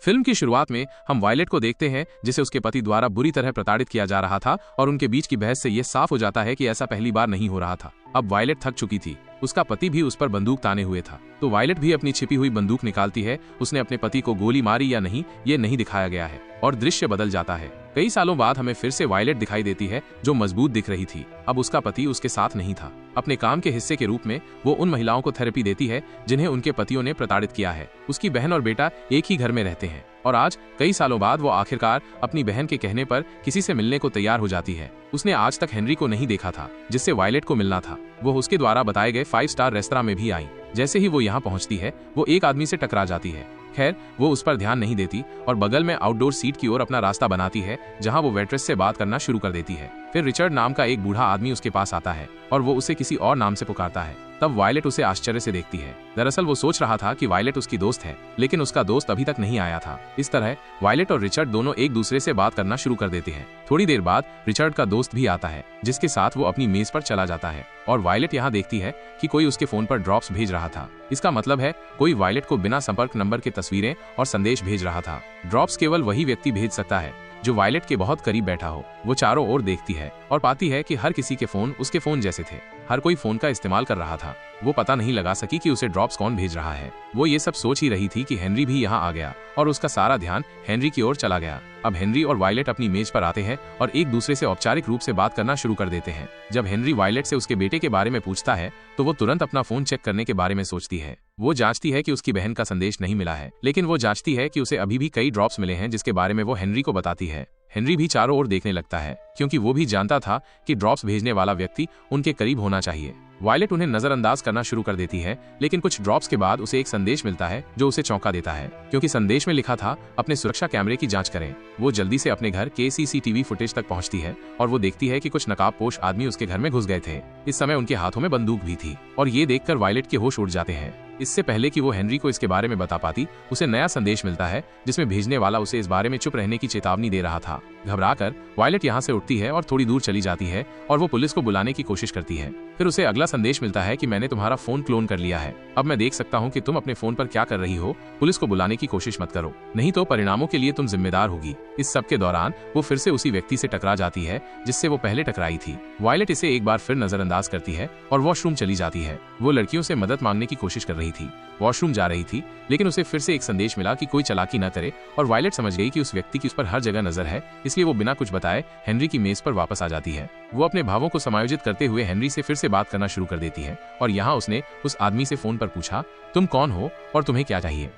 Film की शुरुआत में हम वायलेट को देखते हैं जिसे उसके पति द्वारा बुरी तरह प्रताड़ित किया जा रहा था और उनके बीच की बहस से यह साफ हो जाता है कि ऐसा पहली बार नहीं हो रहा था। अब वायलेट थक चुकी थी, उसका पति भी उस पर बंदूक ताने हुए था, तो वायलेट भी अपनी छिपी हुई बंदूक निकालती है। उसने अपने पति को गोली मारी या नहीं ये नहीं दिखाया गया है और दृश्य बदल जाता है। कई सालों बाद हमें फिर से वायलेट दिखाई देती है जो मजबूत दिख रही थी। अब उसका पति उसके साथ नहीं था। अपने काम के हिस्से के रूप में वो उन महिलाओं को थेरेपी देती है जिन्हें उनके पतियों ने प्रताड़ित किया है। उसकी बहन और बेटा एक ही घर में रहते हैं और आज कई सालों बाद वो आखिरकार अपनी बहन के कहने पर किसी से मिलने को तैयार हो जाती है। उसने आज तक हेनरी को नहीं देखा था जिससे वायलेट को मिलना था। वो उसके द्वारा बताए गए 5 स्टार रेस्तरां में भी आई। जैसे ही वो यहाँ पहुँचती है वो एक आदमी से टकरा जाती है। खैर वो उस पर ध्यान नहीं देती और बगल में आउटडोर सीट की ओर अपना रास्ता बनाती है जहां वो वेट्रेस से बात करना शुरू कर देती है। फिर रिचर्ड नाम का एक बूढ़ा आदमी उसके पास आता है और वो उसे किसी और नाम से पुकारता है। तब वायलेट उसे आश्चर्य से देखती है। दरअसल वो सोच रहा था कि वायलेट उसकी दोस्त है, लेकिन उसका दोस्त अभी तक नहीं आया था। इस तरह वायलेट और रिचर्ड दोनों एक दूसरे से बात करना शुरू कर देते हैं। थोड़ी देर बाद रिचर्ड का दोस्त भी आता है जिसके साथ वो अपनी मेज पर चला जाता है और वायलेट यहाँ देखती है कि कोई उसके फोन पर ड्रॉप्स भेज रहा था। इसका मतलब है कोई वायलेट को बिना संपर्क नंबर के तस्वीरें और संदेश भेज रहा था। ड्रॉप्स केवल वही व्यक्ति भेज सकता है जो वायलेट के बहुत करीब बैठा हो। वो चारों ओर देखती है और पाती है कि हर किसी के फोन उसके फोन जैसे थे। हर कोई फोन का इस्तेमाल कर रहा था। वो पता नहीं लगा सकी कि उसे ड्रॉप्स कौन भेज रहा है। वो ये सब सोच ही रही थी कि हेनरी भी यहाँ आ गया और उसका सारा ध्यान हेनरी की ओर चला गया। अब हेनरी और वायलेट अपनी मेज पर आते हैं और एक दूसरे से औपचारिक रूप से बात करना शुरू कर देते हैं। जब हेनरी वायलेट से उसके बेटे के बारे में पूछता है तो वो तुरंत अपना फोन चेक करने के बारे में सोचती है। वो जांचती है कि उसकी बहन का संदेश नहीं मिला है, लेकिन वो जांचती है कि उसे अभी भी कई ड्रॉप्स मिले हैं जिसके बारे में वो हेनरी को बताती है। हेनरी भी चारों ओर देखने लगता है क्योंकि वो भी जानता था कि ड्रॉप्स भेजने वाला व्यक्ति उनके करीब होना चाहिए। वायलेट उन्हें नजरअंदाज करना शुरू कर देती है, लेकिन कुछ ड्रॉप्स के बाद उसे एक संदेश मिलता है जो उसे चौंका देता है क्योंकि संदेश में लिखा था अपने सुरक्षा कैमरे की जांच करें। वो जल्दी से अपने घर के सीसीटीवी फुटेज तक पहुंचती है और वो देखती है कि कुछ नकाबपोश आदमी उसके घर में घुस गए थे। इस समय उनके हाथों में बंदूक भी थी और ये देखकर वायलेट के होश उड़ जाते हैं। इससे पहले कि वो हेनरी को इसके बारे में बता पाती, उसे नया संदेश मिलता है जिसमें भेजने वाला उसे इस बारे में चुप रहने की चेतावनी दे रहा था। घबराकर वायलेट यहाँ से उठती है और थोड़ी दूर चली जाती है और वो पुलिस को बुलाने की कोशिश करती है। फिर उसे अगला संदेश मिलता है कि मैंने तुम्हारा फोन क्लोन कर लिया है। अब मैं देख सकता हूँ कि तुम अपने फोन पर क्या कर रही हो। पुलिस को बुलाने की कोशिश मत करो, नहीं तो परिणामों के लिए तुम जिम्मेदार होगी। इस सब के दौरान वो फिर से उसी व्यक्ति से टकरा जाती है जिससे वो पहले टकराई थी। वायलेट इसे एक बार फिर नजरअंदाज करती है और वॉशरूम चली जाती है। वो लड़कियों से मदद मांगने की कोशिश कर रही थी, वॉशरूम जा रही थी, लेकिन उसे फिर से एक संदेश मिला कि कोई चालाकी न करे और वायलेट समझ गई कि उस व्यक्ति की उस पर हर जगह नजर है। इसलिए वो बिना कुछ बताए हेनरी की मेज पर वापस आ जाती है। वो अपने भावों को समायोजित करते हुए हेनरी से फिर से बात करना शुरू कर देती है और यहाँ उसने उस आदमी से फोन पर पूछा, तुम कौन हो और तुम्हें क्या चाहिए।